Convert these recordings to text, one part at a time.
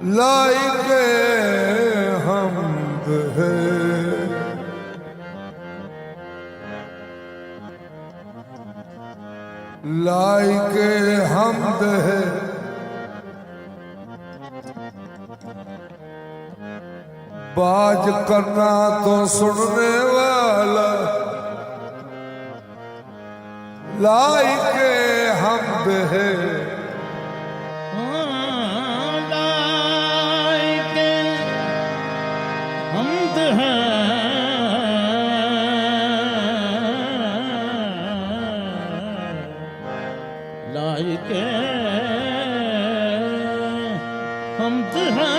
लाइके हमद है, लाइके हमद है, बाज करना तो सुनने वाला, लाइके हमद है, लाइके हमद है, लाइके हमद है।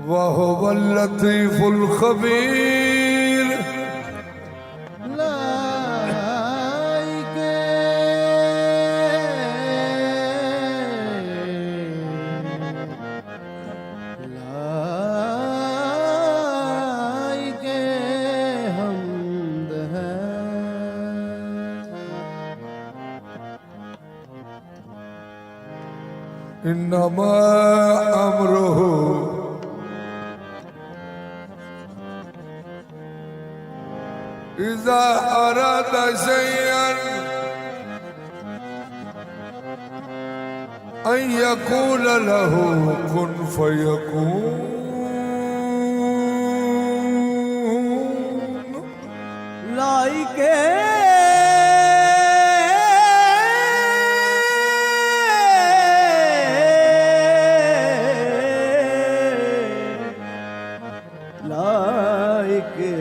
वहुवल लतीफुल खबीर, लाइके लाइके हमद है। इन्नमा अमरुहु इज़ा अरादा शैअन अन यकूल लहू कुन फयकून। लाइके लाइके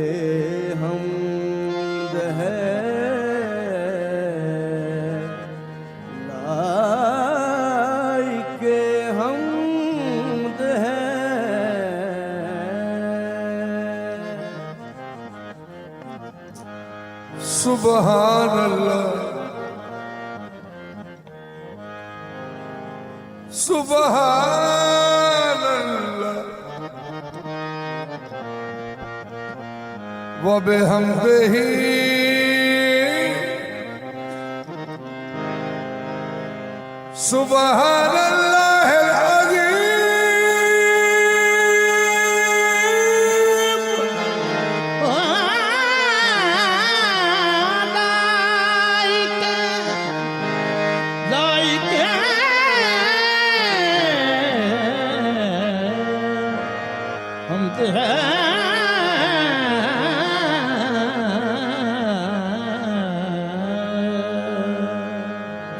हमद है, लाइके हमद है। सुबहान अल्लाह, सुबहान अल्लाह व बिहम्दिही सुबहान अल्लाहिल अज़ीम। लाइके हमद है।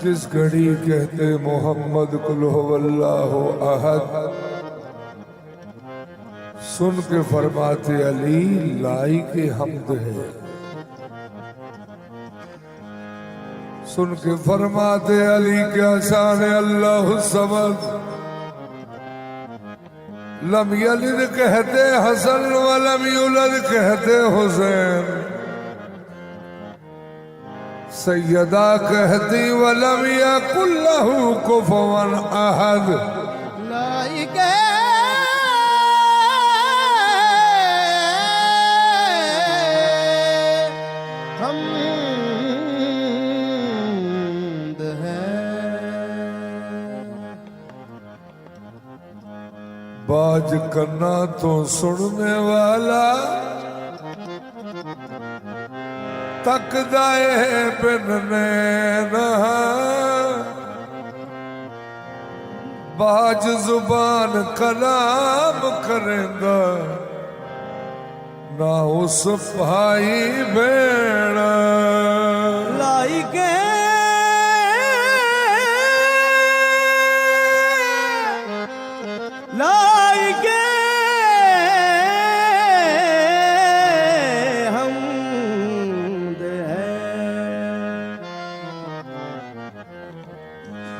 जिस घड़ी कहते मोहम्मद कुल हुवल्लाहु अहद, सुन के फरमाते अली लाइके हमद है। सुन के फरमाते अली क्या शान अल्लाह समद। लम यलिद कहते हसन व लम युलद कहते हुसैन। सैयदा कहती वलम यकुल लहू कुफुवन अहद। लाइके हमद है। बाज करना तो सुनने वाला, तकदाए बिन नैना, बाज जुबान कलाम करेंदा, ना उस भाई भेड़ा। लाइके लाइके हमद है।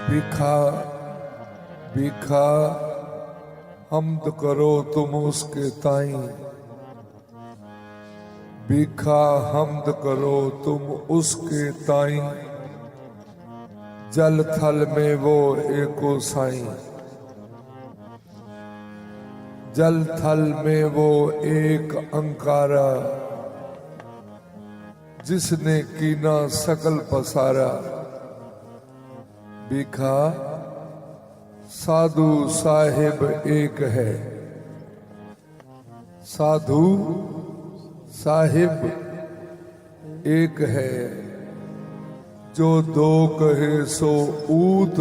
बिखा बिखा हमद करो तुम उसके ताई, बिखा हमद करो तुम उसके ताई, जल थल में वो एको साई। जल थल में वो एक अंकारा, जिसने कीना सकल पसारा, बिखा साधु साहिब एक है। साधु साहिब एक है, जो दो कहे सो ऊत।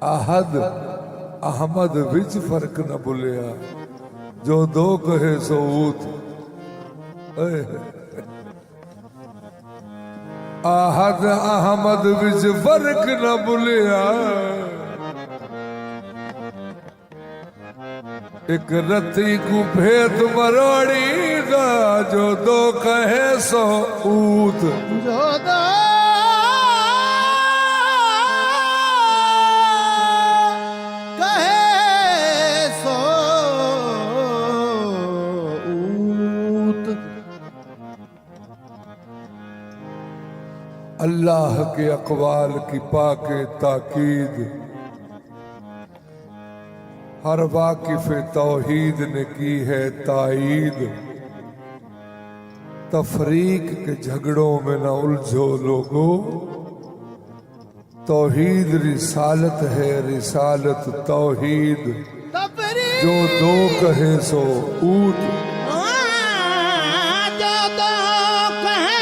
आहद अहमद विच फर्क न बुलिया, जो दो कहे सो ऊत। आहद अहमद विच फर्क न बुलिया, एक रती को भेद मरोड़ी दा, जो दो कहे सो ऊत। जो दो कहे सो ऊत। अल्लाह के अकवाल की पाके ताकीद हर वाकिफ तौहीद ने की है ताईद। तफरीक के झगड़ों में न उलझो लोगो, तौहीद रिसालत है, रिसालत तौहीद। जो दो कहे सो ऊत। जो दो कहे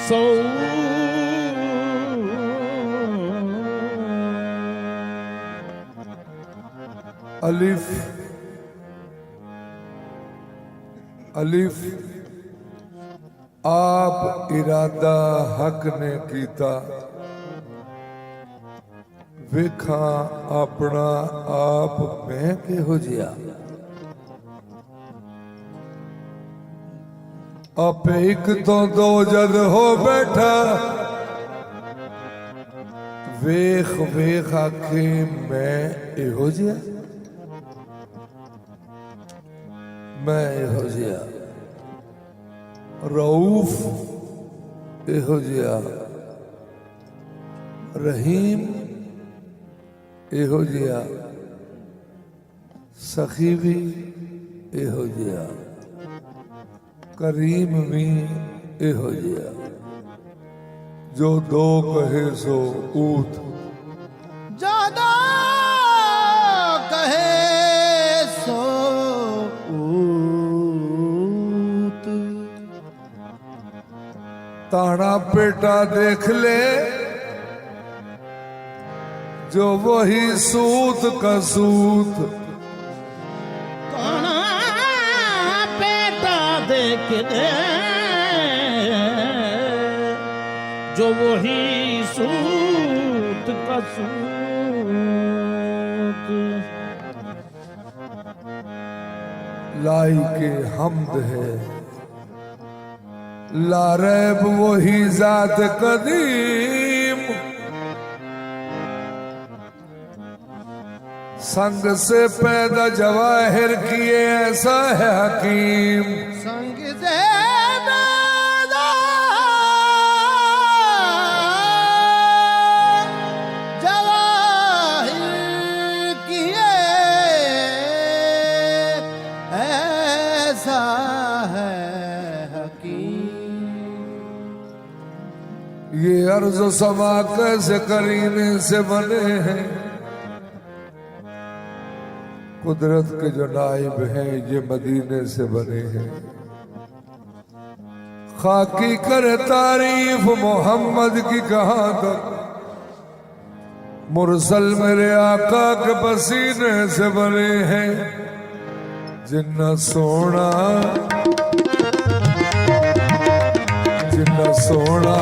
सो अलिफ अलिफ आप इरादा हक ने कीता, वेखा अपना आप मैं किहो जिया। आप एक तो दो जद हो बैठा, वेख वेख आखे मैं इहो जिया, मैं इहो जिया। रऊफ इहो जिया, रहीम इहो जिया, सखी भी इहो जिया, करीम भी इहो जिया। जो दो कहे सो ऊत। जो दो कहे सो ऊत। ताना पेटा देख ले, जो वही सूत का सूत। ताना पेटा देख ले, जो वही सूत का सूत। लाई के हमद है, लारैब वही जात कदीम। संग से पैदा जवाहिर किए ऐसा है हकीम। संग से पैदा जवाहिर किए ऐसा है हकीम। ये अर्ज समा कैसे करीने से बने हैं, कुदरत के जो नाइब हैं ये मदीने से बने हैं। खाकी करे तारीफ मोहम्मद की कहां तक, मुरसल मेरे आका के पसीने से बने हैं। जिन्ना सोना जिन्ना सोना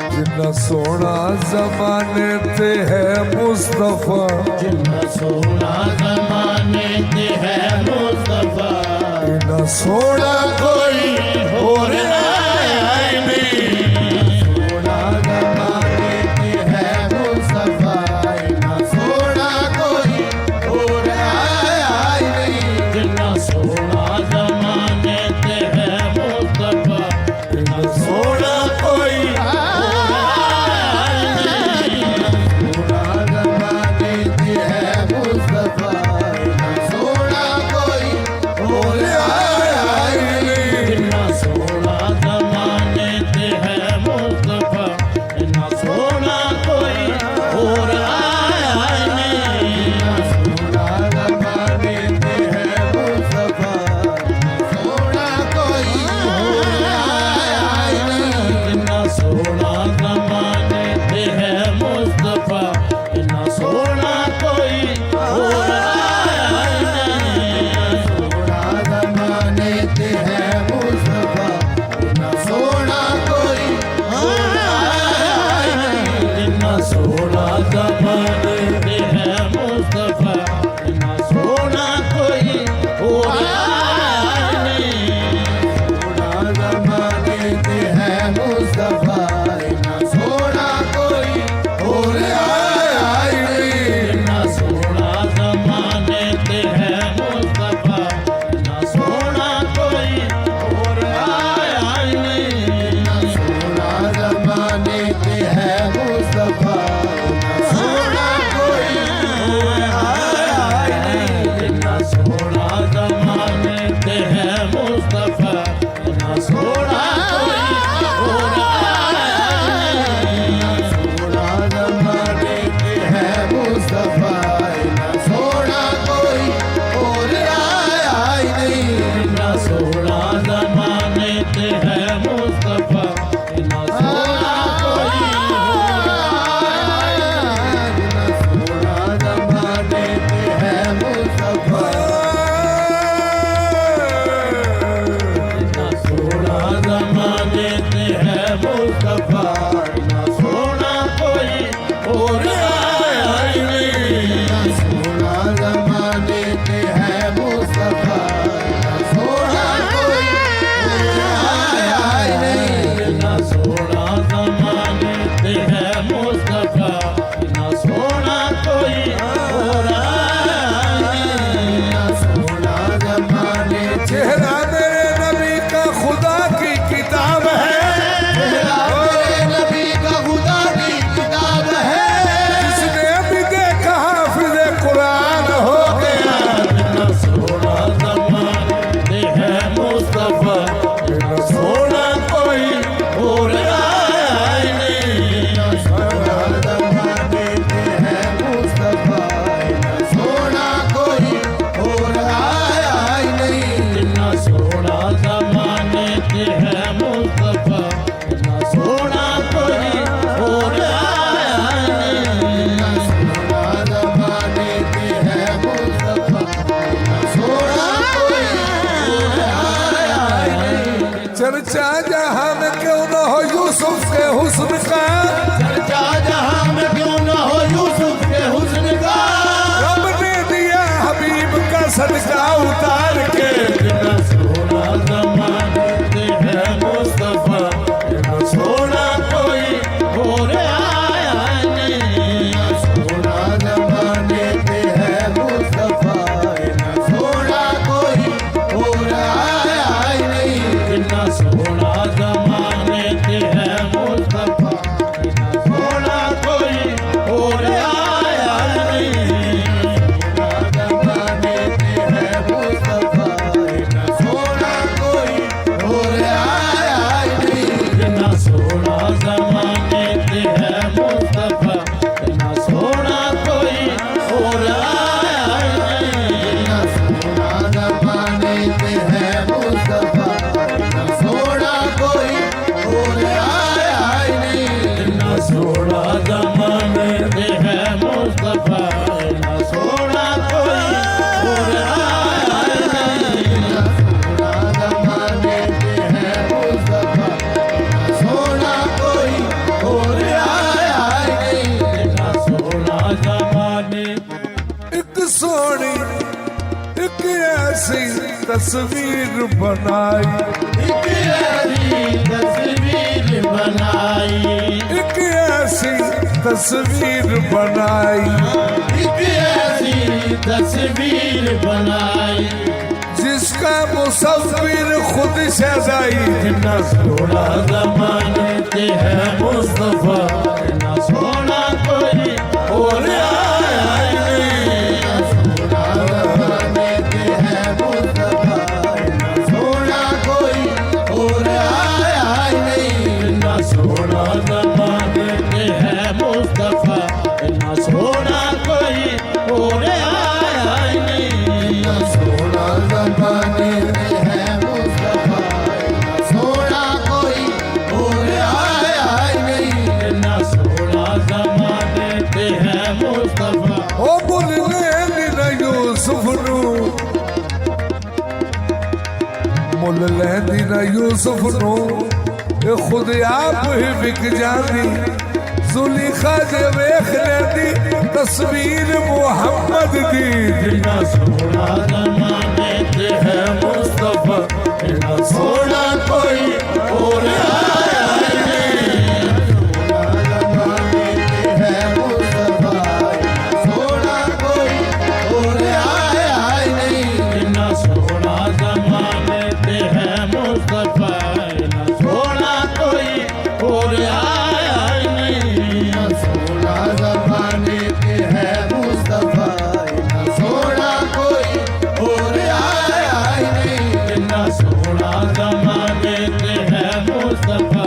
जिन्ना सोना जमाने ते है मुस्तफा। जिन्ना सोना जमाने ते है मुस्तफा। इन्ना सोना कोई और आया नहीं। सोना जमाने ते है मुस्तफा। इन्ना सोना कोई और आया नहीं। जिन्ना सोना जमाने ते है मुस्तफा। इन्ना सोना कोई सोना जमाने ते है मुस्तफा। सोना चर्चा जहां में क्यों न हो यूसुफ के हुस्न का, चर्चा जहां में क्यों न हो यूसुफ के हुस्न का। रब ने दिया हबीब का सदका उतार के, इतना सोना ज़माने ते है मुस्तफा, इतना सोना कोई और आया नहीं। सोना ज़माने ते है मुस्तफा, इतना सोना कोई और आया नहीं। इतना सोना ज़माने ते है मुस्तफा, इतना सोना कोई और आया नहीं। सोना ज़माने ते है मुस्तफा, इतना सोना कोई और आया नहीं। इतना सोना ज़माने ते है मुस्तफा, इतना सोना कोई और आया नहीं। इतना सोना ज़माने ते है मुस्तफा, इतना सोना कोई और आया नहीं। इतना सोना ज़माने ते है मुस्तफा, इतना सोना कोई और आया नहीं। इतना सोना ज़माने ते है मुस्तफा, इतना सोना कोई और आया नहीं। इतना सोना ज़माने एक सोनी एक ऐसी तस्वीर बनाई, एक ऐसी तस्वीर बनाई, एक ऐसी तस्वीर बनाई, एक ऐसी तस्वीर बनाई। जिसका मुसव्विर खुद शहजाई। इतना सोना ज़माने ते है मुस्तफा, इतना सोना कोई और आया नहीं। इतना सोना ज़माने ते है मुस्तफा, इतना सोना कोई और आया नहीं। इतना सोना ज़माने ते है मुस्तफा, इतना सोना कोई और आया नहीं। इतना सोना ज़माने ते है मुस्तफा, इतना सोना कोई और आया नहीं। इतना सोना ज़माने ते है मुस्तफा। ओ बोलने न यूसुफ नू, मुल लैंदी न यूसुफ नू, ये खुद आप ही विक जाती। जुलीखा जे वेख लैंदी तस्वीर मुहम्मद दी। इतना सोना ज़माने ते है मुस्तफा, इतना सोना कोई और आया नहीं। सोना ज़माने ते है मुस्तफा, इतना सोना कोई और आया नहीं। इतना सोना ज़माने ते है मुस्तफा, इतना सोना कोई और आया नहीं। सोना ज़माने ते है मुस्तफा, इतना सोना कोई और आया नहीं। इतना सोना ज़माने ते है मुस्तफा।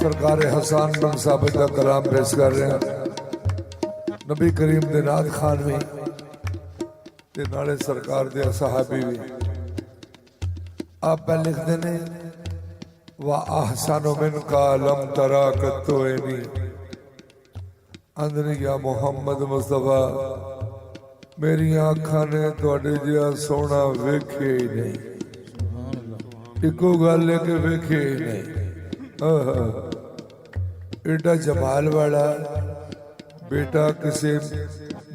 सरकार हसन बन साबित का कलाम पेश कर रहे हैं नबी करीम दे नाथ खान भी ते नाले सरकार दे सहाबी भी। आप पे लिखते ने वा आहसानो मिन का लम तरा कत्तोएनी, अंदर या मोहम्मद मुस्तफा मेरी आँखां ने तुहाडे जिहा सोना वेखे ही नहीं। इको गल है कि वेखे ही नहीं। एडा जमाल वाला बेटा किसी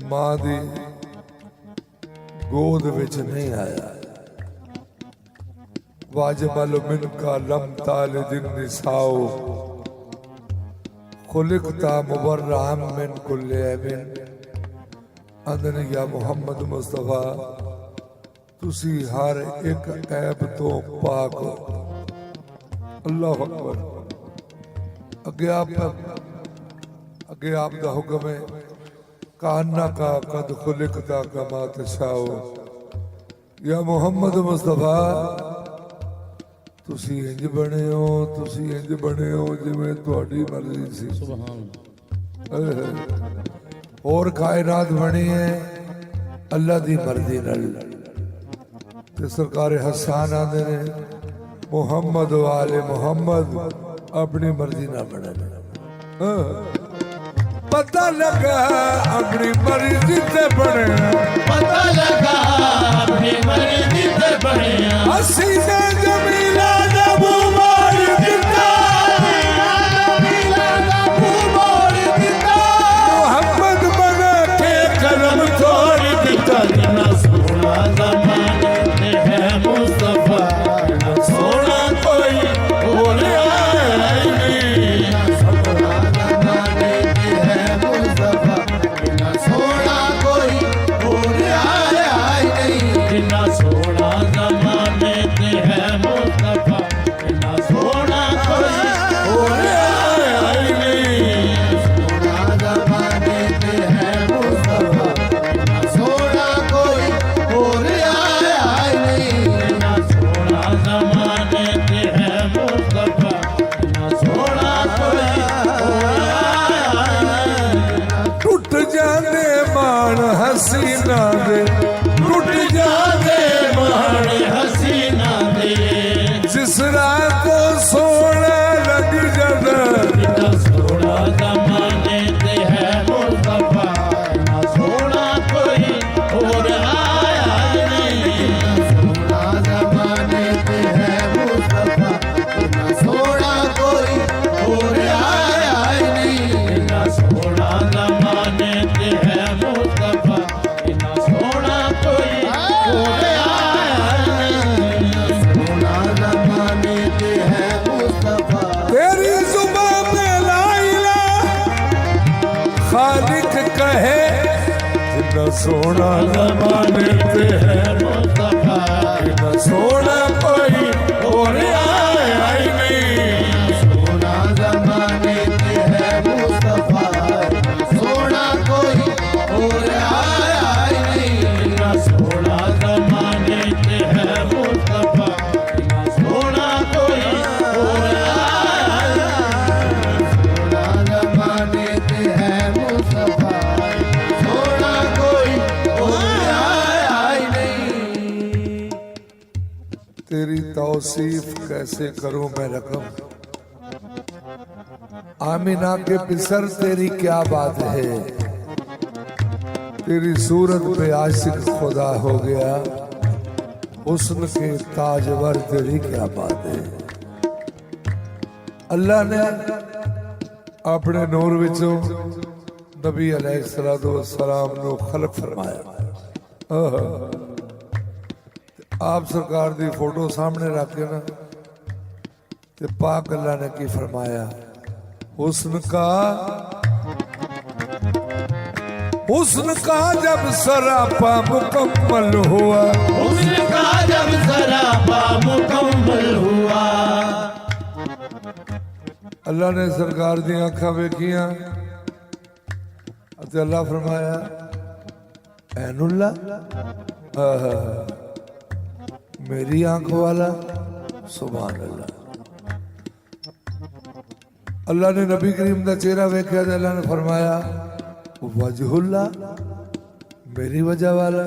मां दी गोद विच नहीं आया। वाजमल मिन का लम तालिदिन निसाओ, खुलिकता मुबर्रअन मिन कुल्li ऐबिन। अंदर या मोहम्मद मुस्तफा तुसी हर एक ऐब तो पाक हो। अल्लाह अकबर। अगे आप दा हुक्म है कान्ना का कद खुलिकता कमा तशाओ। या मोहम्मद मुस्तफा तुसी इंज बने हो जिवें तुहाडी मर्जी सी। सुभान। और कायनात बनी है अल्लाह दी मर्जी नाल ते सरकार हसन आंदे ने मुहम्मद वाले मुहम्मद अपनी मर्जी ना बने। पता लगा अपनी मर्जी ते बने, पता लगा अपनी मर्जी ते बने। हसीने जमीला नबू मार दिता, जमीला नबू मार दिता, मुहम्मद बना के कलम तोड़ दिता। ना सोना ज़माने ते है मुस्तफा, ना सोना कोई और आया नहीं। ना सोना ज़माने ते है मुस्तफा, ना सोना कोई और आया नहीं। ना सोना ज़माने ते है मुस्तफा, ना सोना कोई और आया नहीं। सोना ज़माने ते है मुस्तफा, ना सोना कोई और आया नहीं। ना सोना ज़माने ते है मुस्तफा, ना सोना कोई और आया नहीं। टूट जाने मान हसीना दे, टूट जाने मान हसीना दे, जिस रात को सोना लग जाना। ना सोना ज़माने ते है मुस्तफा, ना सोना कोई और आया नहीं। ना सोना ज़माने ते है मुस्तफा, ना सोना कोई और आया नहीं। ना सोना ज़माने ते है मुस्तफा, ना सोना कोई और आया नहीं। ना सोना ज़माने ते है मुस्तफा, तेरी जुबान में ला इलाहा खालिक कहे, जितना सोना जमाने ते है, मुस्तफा, जितना सोना कोई और आया ही नहीं। सोना ज़माने ते है मुस्तफा, सोना कोई और आया नहीं। ना सोना ज़माने ते है मुस्तफा, ना सोना कोई और आया नहीं। सोना ज़माने ते है मुस्तफा, सोना कोई और आया नहीं। तेरी तौसीफ कैसे करूं मैं रकम, आमिना के पिसर तेरी क्या बात है। तेरी सूरत पे आशिक खुदा हो गया, हुस्न के ताजवर तेरी क्या बात है। अल्लाह ने अपने नूर विचों नबी अलैहिस्सलातु वस्सलाम नु खलक फरमाया। आप सरकार दी फोटो सामने रख के ना ते पाक अल्लाह ने की फरमाया, हुस्न का जब सरापा मुकम्मल हुआ, उसका जब सरापा मुकम्मल हुआ। अल्लाह ने सरकार दी आंखां वेखियां ते अल्लाह फरमाया ऐनुल्ला, मेरी आंख वाला, सुभान अल्लाह। अल्लाह ने नबी करीम का चेहरा वेख्या तो अल्लाह ने फरमाया वजहुल्ला, मेरी वजह वाला।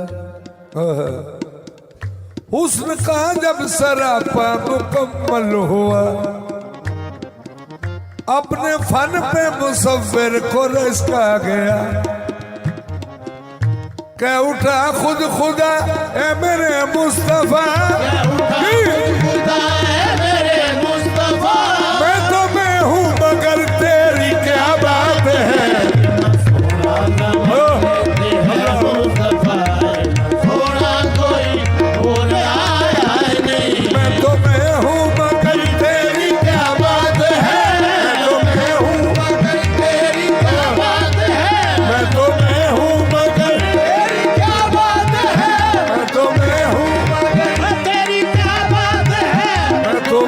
हुस्न का जब सरापा मुकम्मल हुआ, अपने फन पे मुसव्विर को रिश्का गया, कह उठा खुद खुदा ए मेरे मुस्तफा, खुदा है मेरे मुस्तफा, मैं तो मैं हूँ मगर तेरी क्या बात है। थोड़ा कोई और आया नहीं। मैं तो मैं हूँ मगर तेरी क्या बात है। मैं तो मैं हूँ मगर तेरी क्या बात है। मैं तो मैं हूँ मगर तेरी क्या बात है। मैं तो मैं हूँ मगर तेरी क्या बात है। मैं तो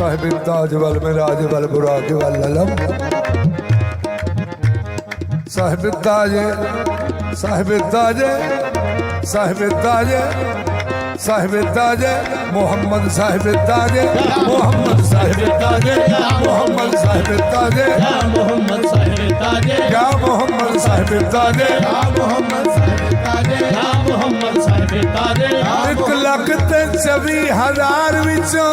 साहिब ताज वल मिराज वल बुराक वल अलम साहिब ताज साहिब ताज साहिब ताज साहिब ताज मोहम्मद साहिब ताज मोहम्मद साहिब ताज मोहम्मद साहिब ताज या मोहम्मद साहिब ताजे या मोहम्मद साहिब ताज या मोहम्मद साहिब ताजे या मोहम्मद साहिब ताजे 1,24,000 विचों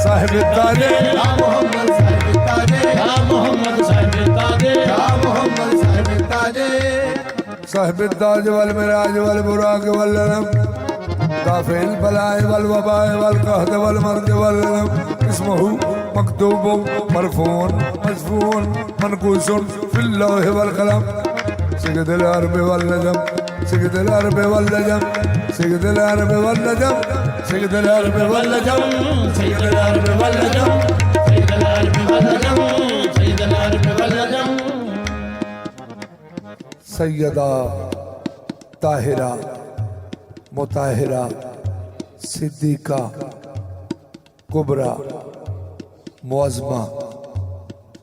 साहिब ताज या मोहम्मद साहिब ताजे या मोहम्मद साहिब ताजे या मोहम्मद साहिब ताजे साहिब ताज वल मिराज वल बुराक वल अलम काफिल बलाए वल वबाए वल कहद वल मर्द वल अलम इसमहु मकतूब मरफून मजफून मनकूसुन फिल लौह वल कलम सय्यद अल अरब वल नजम सय्यद अल अरब वल नजम सय्यद अल अरब वल नजम सय्यद अल अरब वल नजम सय्यद अल अरब वल नजम सय्यद अल अरब वल नजम सय्यद अल अरब वल नजम सैयदा ताहिरा मुताहिरा सिद्दीका कुबरा मुअज़्ज़मा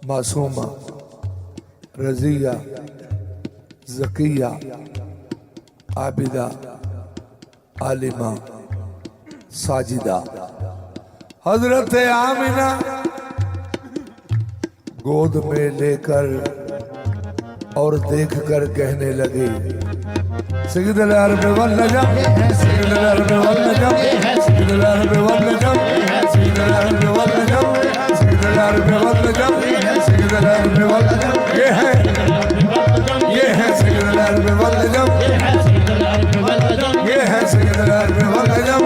मासूमा रज़िया ज़किया आबिदा आलिमा साजिदा हज़रत आमिना गोद में लेकर और देखकर कहने लगे सय्यद अल अरब वल नजम सय्यद अल अरब वल नजम सय्यद अल अरब वल नजम सय्यद अल अरब वल नजम सय्यद अल अरब वल नजम सय्यद अल अरब वल नजम ये है सय्यद अल अरब वल नजम ये है सय्यद अल अरब वल नजम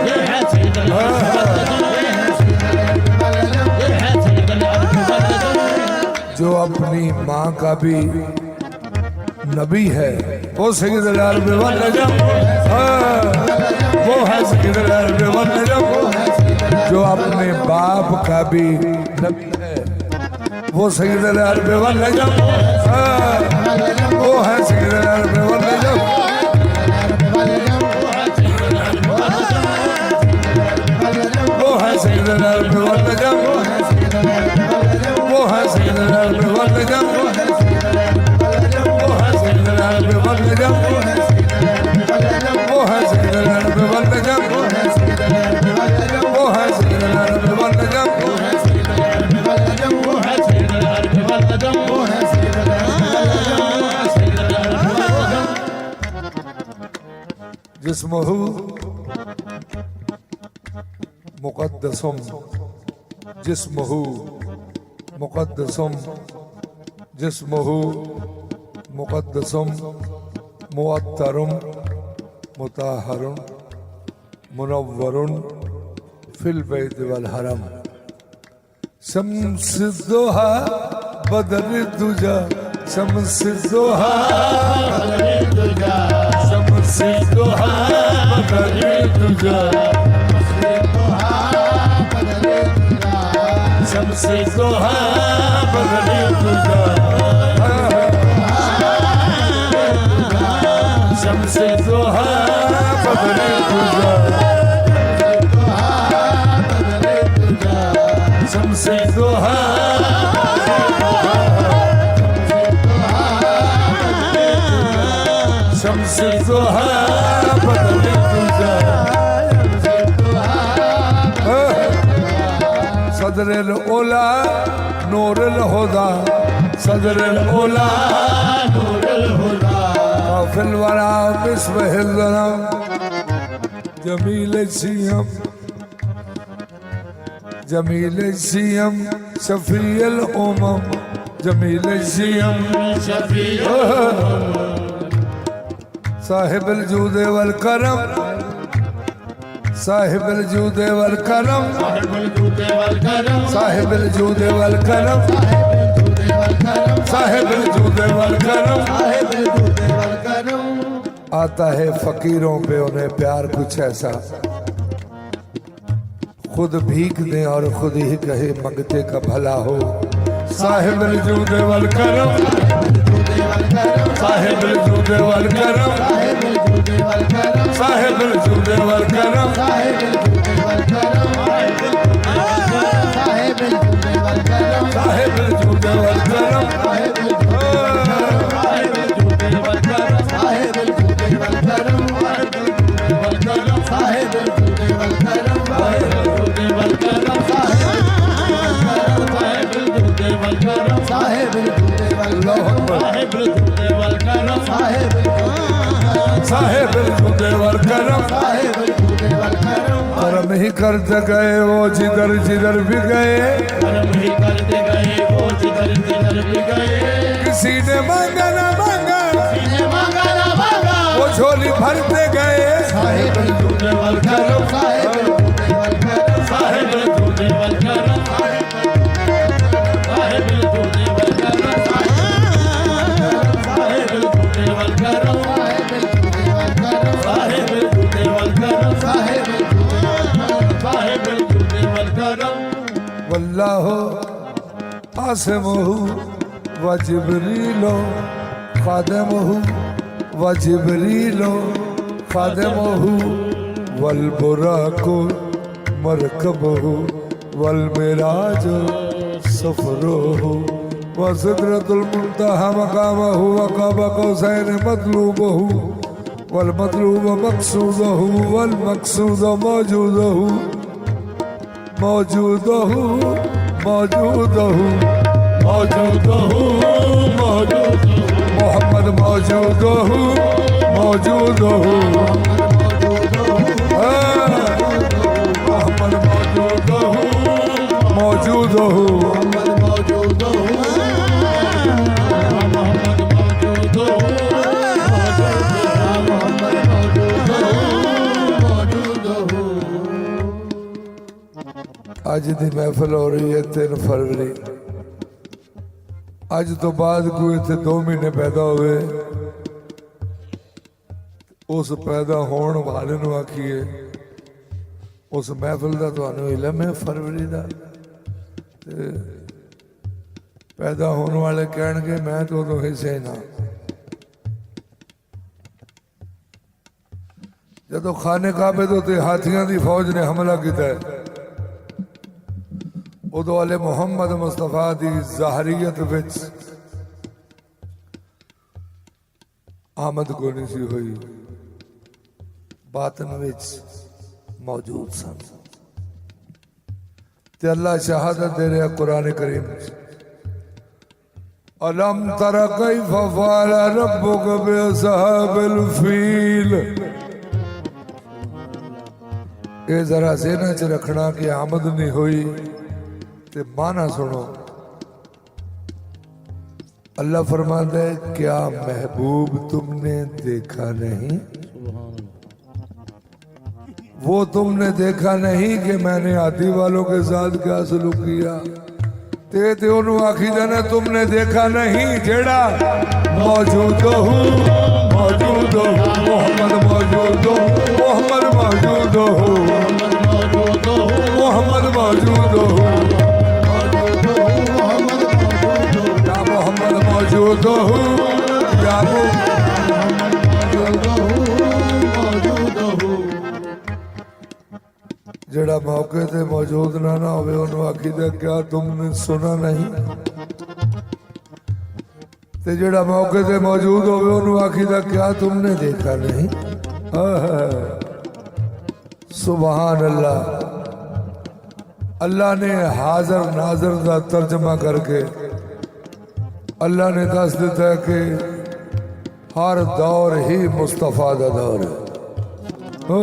जो अपनी माँ का भी नबी है वो सय्यद अल अरब वल नजम वो है सय्यद अल अरब वल नजम जो अपने बाप का भी नबी है वो सय्यद अल अरब वल नजम वो है सय्यद अल अरब वल नजम वो है सय्यद अल अरब वल नजम वो है सय्यद अल अरब वल नजम वो है सय्यद अल अरब वल नजम वो है सय्यद अल अरब वल नजम वो है सय्यद अल अरब वल नजम जिस्महु मुक़द्दसुम जिस्महु मुक़द्दसुम जिस्महु मुक़द्दसुम मुअत्तरुम मुताहरुन मुनव्वरुन फिल बैत वल हरम शम्स दुहा बदर दुजा शम्स दुहा शम्स दुहा बदर दुजा शम्स दुहा बदर दुजा शम्स दुहा बदर दुजा शम्स दुहा शम्स दुहा बदर दुजा सदरुल औला नूरुल हुदा सदरुल औला नूरुल हुदा काफिल वरा बिस्मिल ज़रम जमील सीयम जमील सीयम शफील उमम जमील सीयम शफील साहिबुल जूद वल करम साहिबुल जूद वल करम साहिबुल जूद वल करम साहिबुल जूद वल करम आता है फकीरों पे उन्हें प्यार कुछ ऐसा खुद भीख दे और खुद ही कहे मंगते का भला हो साहिबुल जूद वल करम साहिबुल जूद वल करम साहिबुल जूद वल करम साहिब झूठे वल करम साहिब साहेब झूठे वर करम साहिब झूठे वल करम करम ही करते गए वो जिधर जिधर भी गए करम ही करते गए वो जिधर जिधर भी गए किसी ने मांगा ना मांगा किसी मांगा ना मांगा वो झोली भरते गए साहिब झूठे वल करम साहिब झूठे वल करम साहिब झूठे वल करम साहिब झूठे वल करम साहिब झूठे वल करम साहिब झूठे वल करम साहिब झूठे वल करम वल्लाह आसिमहु व जिब्रीलो खादिमहु व जिब्रीलो खादिमहु वल बुराको मरकबहु वल मिराज सफरोहु व सिदरतुल मुंतहा मकामहु व क़ाब क़ौसैन मतलूबहु वल मतलूब मक़सूदहु वल मक़सूद मौजूदहु मौजूदहु मौजूदहु मौजूदहु मौजूदहु मोहम्मद मौजूदहु मौजूदहु मोहम्मद मौजूदहु मौजूदहु अज की महफिल हो रही है 3 फरवरी अज तो बाद कोई इतने 2 महीने पैदा हुए उस पैदा होने वाले नूं आखिए उस महफिल का तुहानूं इलम है फरवरी का पैदा होने वाले कहणगे मैं तो उदों हिस्से ना जदों खाने काबे दे उत्ते हाथियों की फौज ने हमला किया उदों वाले मुहम्मद मुस्तफा की ज़ाहरीयत विच आमद को नहीं सी हुई बातन विच मौजूद सन ते अल्लाह शहादत दे रहा कुरान करीम अलम तरा कैफ फ़अल रब्बुक बिअस्हाबिल फील ये जरा ज़हन च रखना कि आमद नहीं हुई ते माना सुनो अल्लाह फरमाता है क्या महबूब तुमने देखा नहीं वो तुमने देखा नहीं कि मैंने आदि वालों के साथ क्या सलूक किया ते उन्होंने आखी जाना तुमने देखा नहीं जेड़ा मौजूद हो मौजूद हो मोहम्मद मौजूद हो मोहम्मद मौजूद हो मोहम्मद मौजूद हो मौजूद हो या जड़ा मौके ते मौजूद ना होवे उन्होंने आखी दे क्या तुमने सुना नहीं ते जड़ा मौके ते मौजूद होवे उन्होंने आखी दे क्या तुमने देखा नहीं सुभान अल्लाह अल्लाह ने हाजिर नाजर का तर्जमा करके अल्लाह ने दस दिता है कि हर दौर ही मुस्तफा का दौर है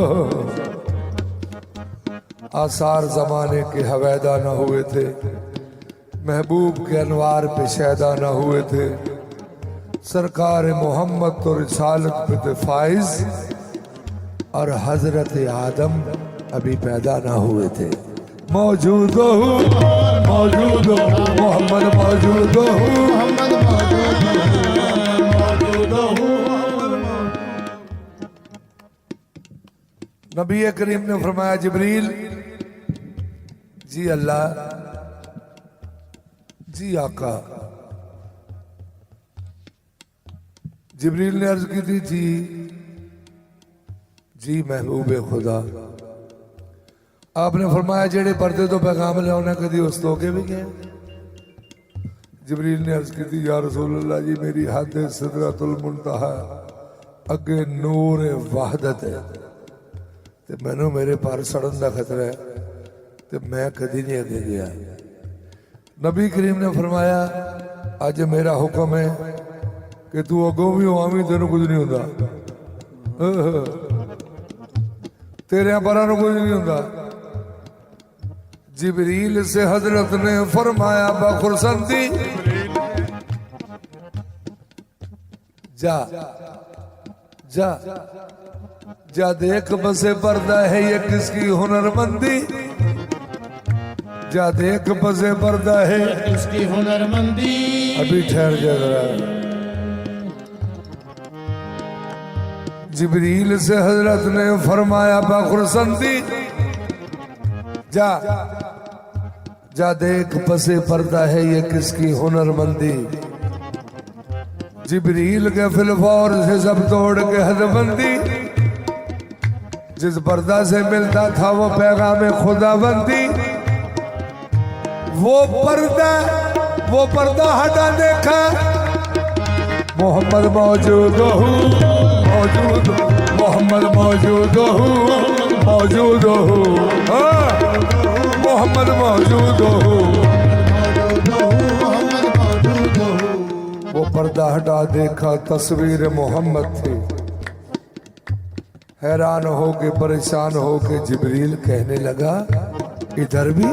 आसार जमाने के हवैदा न हुए थे महबूब के अनवार पे शैदा न हुए थे सरकार मोहम्मद तो रिसालत पे थे फाइज और हजरत आदम अभी पैदा न हुए थे मौजूद हो मौजूद हो मोहम्मद मौजूद हो मोहम्मद मौजूद हो नबी करीम ने फरमाया जिब्रील जी अल्लाह जी आका जिब्रील ने अर्ज की थी जी महबूब खुदा आपने फरमाया जेड़े पर्दे तो पैगाम ले उन्हें कभी उस तोके भी गए जिब्रील ने अर्ज की थी या रसूल अल्लाह जी मेरी हद सिदरतुल मुंतहा अगे नूर वहदत है ते मैनू मेरे पर सड़न का खतरा है ते मैं कदी नहीं अगे गया नबी करीम ने फरमाया अज मेरा हुक्म है कि तू अगों भी आवी तेन कुछ नहीं होता, तेरे पर कुछ नहीं होता। जिबरील से हजरत ने फरमाया बखुरसंदी, जा जा जा देख बसे पर्दा है ये किसकी हुनरमंदी, जा देख बसे पर्दा है किसकी हुनरमंदी। अभी ठहर जा जरा। जिबरील से हजरत ने फरमाया बखुरसंदी, जा जा देख बसे पर्दा है ये किसकी हुनरमंदी। जिबरील के फिलफौर से सब तोड़ के हदबंदी, जिस पर्दा से मिलता था वो पैगाम खुदाबंदी, वो पर्दा हटा देखा मोहम्मद मौजूद हो, मौजूद मोहम्मद मौजूद हो, मौजूद हो, मोहम्मद मौजूद हो। वो पर्दा हटा देखा तस्वीर मोहम्मद थी। हैरान हो के परेशान हो के जिबरील कहने लगा, इधर भी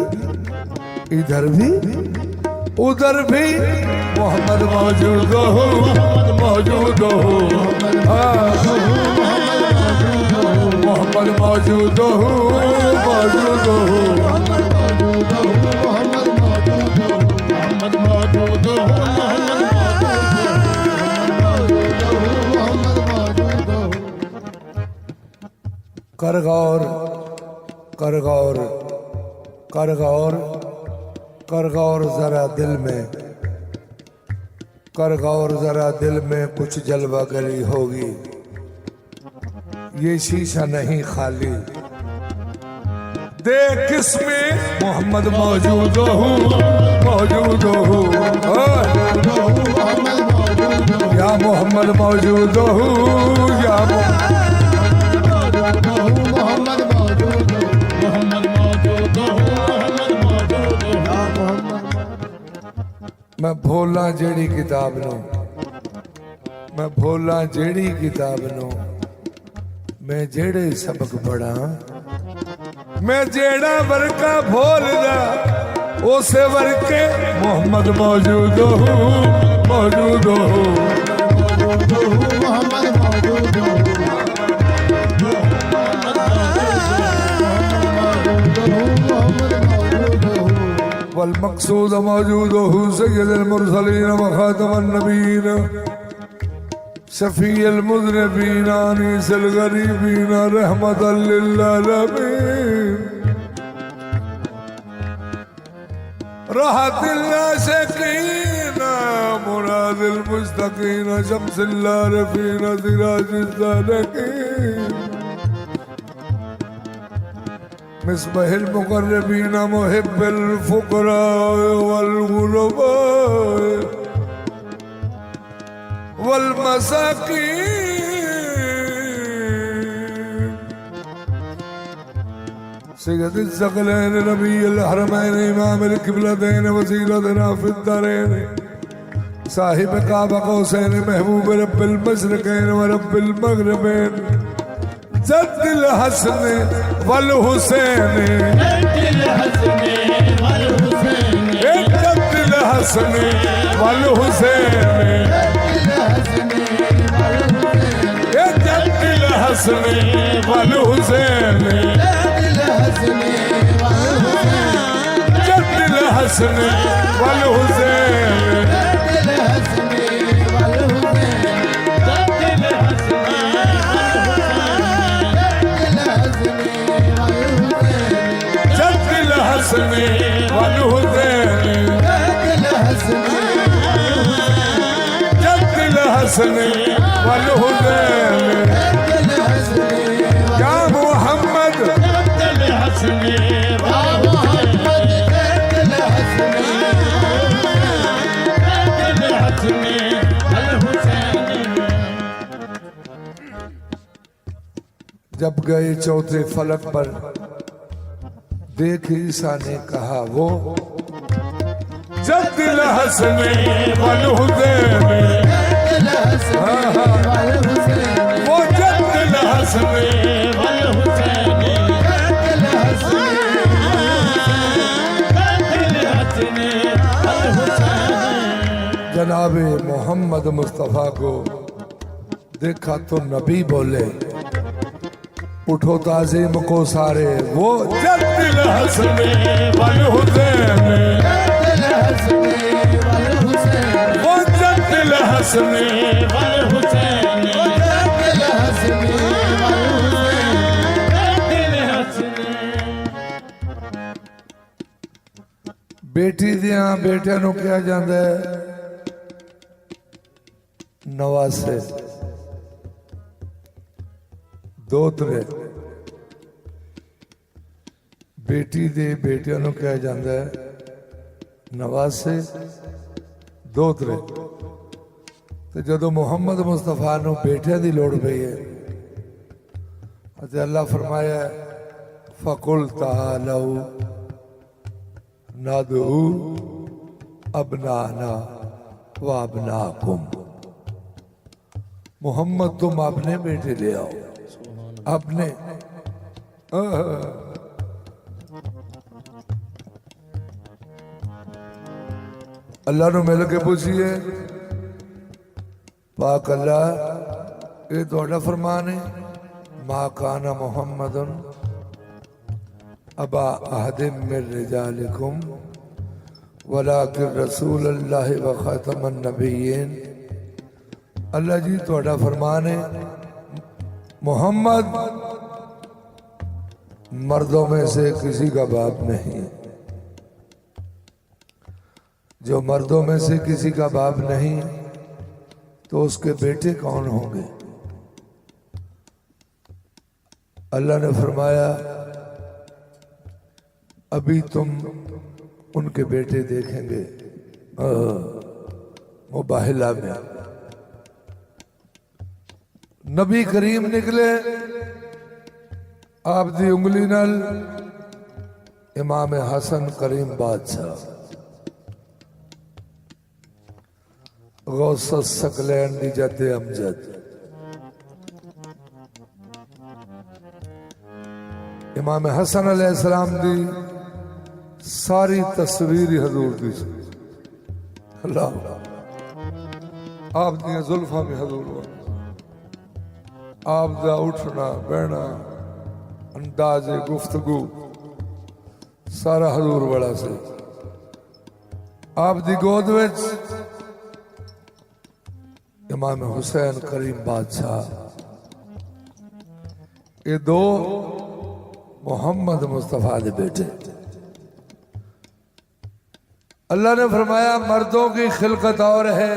उधर भी मोहम्मद मौजूद हो, मौजूद हो, मोहम्मद मौजूद हो, मौजूद हो। कर गौर कर गौर कर गौर कर गौर जरा दिल में, कर गौर जरा दिल में कुछ जलवा गरी होगी, ये शीशा नहीं खाली। देख किसमें मोहम्मद मौजूद हो, मौजूद हो, या मोहम्मद मौजूद हो, या मोहम्मद मौजूद हो, मोहम्मद मौजूद हो, मैं भोला जेड़ी किताब नो, मैं भोला जेड़ी किताब नो, मैं जेड़े सबक पढ़ा, मैं जेड़ा वर्का भोलदा उसे वर्के मोहम्मद मौजूद हो, मौजूद हो, मोहम्मद मौजूद हो, वल मकसूद मौजूद हो, सय्यदुल मुरसलीन व खातमुन नबीयीन, शफीउल मुज़निबीन, अनीसुल गरीबीन, रहमतल लिल आलमीन, राहतिल आशिकीन, मुरादिल मुस्तकीन, शम्सिल आरिफीन, सिराजिल सालिकीन, मिसबाहिल मुक़र्रबीन, मुहिब्बिल फ़ुक़रा वल ग़ुरबा वल मसाकीन, सय्यदिल सक़लैन नबिय्युल हरमैन, इमामुल क़िबलतैन, वसीलतना फ़िद्दारैन, साहिब काबा कौसैन, महबूब रब्बिल मशरिक़ैन व रब्बिल मग़रिबैन, जद्दिल हसन वल हुसैन, जद्दिल हसन वल हुसैन, जद्दिल हसन वल हुसैन, जद्दिल हसन वल हुसैन, हसन वल हुसैन, जद्दिल हसन वल हुसैन, या मोहम्मद जद्दिल हसन वल हुसैन। जब गए चौथे फलक पर, देख ईसा ने कहा वो जद्दिल हसन वल हुसैन, वो जद्दिल हसने जनाब मोहम्मद मुस्तफ़ा को देखा तो नबी बोले, उठो ताज़ीम को सारे, वो जद्दिल हसने वल हुसैन, वो जद्दिल हसने वल हुसैन, बेटी दियां बेटियां नूं कहा जाता है नवासे, दोतरे। बेटी दे बेटियां नूं कहा जाता है नवासे, दोतरे। तो जदों मुहम्मद मुस्तफा नूं बेटियां दी लोड़ पई है ते अल्लाह फरमाया फकुल तालौ नदू अबनाना व अबनाकुम। मोहम्मद तुम अपने बेटे ले आओ, अपने। अल्लाह ने मिल के पूछिए, पाक अल्लाह ये थोड़ा फरमान है, मा काना मुहम्मदुन अबा अहदिम मिन रिजालिकुम वलाकिन रसूलुल्लाह व खातमन नबिय्यीन। अल्लाह जी थोड़ा फरमान है, मोहम्मद मर्दों में से किसी का बाप नहीं। जो मर्दों में से किसी का बाप नहीं तो उसके बेटे कौन होंगे? अल्लाह ने फरमाया अभी तुम उनके बेटे देखेंगे मुबाहिला में। नबी करीम निकले आप दी उंगली नाल इमाम हसन करीम बादशाह गौसस सकलैन दी जद्दे अमजद इमाम हसन अलैहिस्सलाम दी सारी तस्वीर हजूर दी अल्लाह आप दी जुल्फा में हजूर हुआ, आप दा उठना बहना अंदाज गुफ्तगू सारा हजूर बड़ा से। आप दी गोद विच इमाम हुसैन करीम बादशाह, ये दो मोहम्मद मुस्तफा के बेटे। अल्लाह ने फरमाया मर्दों की खिलकत और है,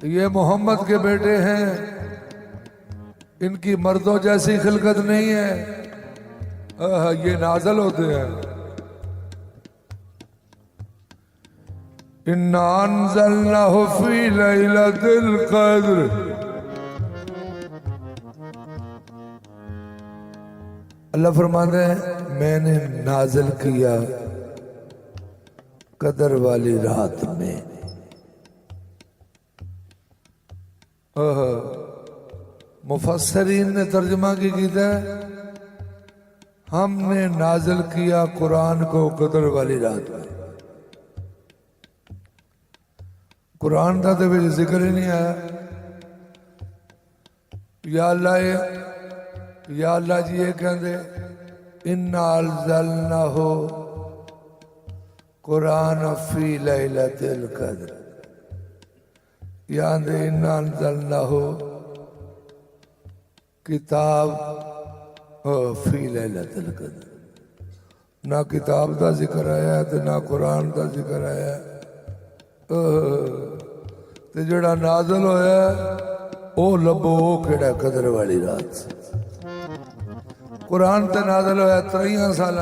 ये मोहम्मद के बेटे हैं, इनकी मर्दों जैसी खिलकत नहीं है, ये नाज़िल होते हैं। इन्ना अंज़लनाहु फी लैलतिल क़द्र, अल्लाह फरमाते हैं मैंने नाज़िल किया कदर वाली रात में। मुफस्सरीन ने तर्जुमा की कीता है हमने नाज़िल किया कुरान को कदर वाली रात में। कुरान का तो जिक्र ही नहीं आया। या अल्लाह जी ये कहते इन्ना अंज़लनाहु कुरान फी लैलतिल क़द्र, याद इन्ना अंज़लनाहु किताब फी लैलतिल क़द्र। ना किताब का जिक्र आया तो ना कुरान का जिक्र आया। ते जड़ा नाज़िल होया ओ लबो केड़ा कदर वाली रात। कुरान ते नाज़िल होया 23 साल,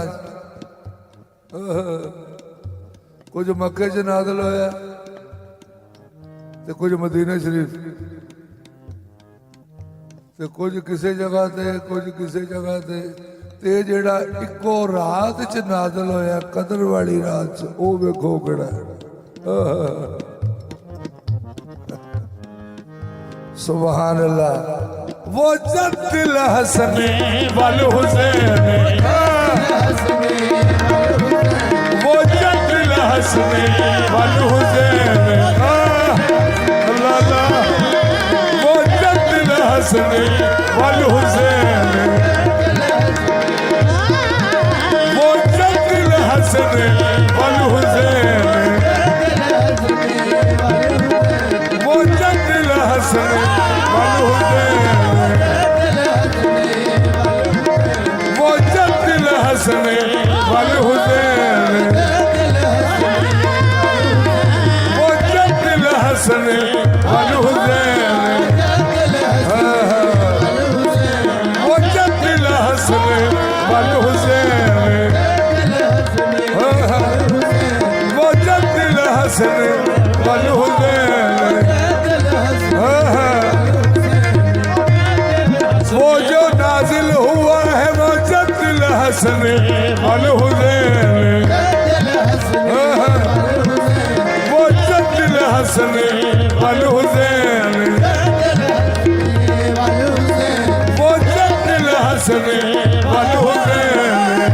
कुछ मक्के च नाज़िल होया ते कुछ मदीना शरीफ ते कुछ किसी जगह ते कुछ किसी जगह ते जेड़ा इको रात च नाज़िल होया कदर वाली रात च, ओ वेखो केड़ा सुभान अल्लाह। वो जद्दिल हसन वल हुसैन वो जद्दिल हसन वल हुसैन अल्लाह अल्लाह। वो जद्दिल हसन वल हुसैन वो जद्दिल हसन वल हुसैन वो जद्दिल हसन वल हुसैन वो जद्दिल हसन वल हुसैन वो जद्दिल हसन वल हुसैन वो जद्दिल हसन वल हुसैन वो जद्दिल हसन वल हुसैन। वो जो नाजिल हुआ है वो जद्दिल हसन वल हुसैन वो जद्दिल हसन वल हुसैन वो जद्दिल हसन वल हुसैन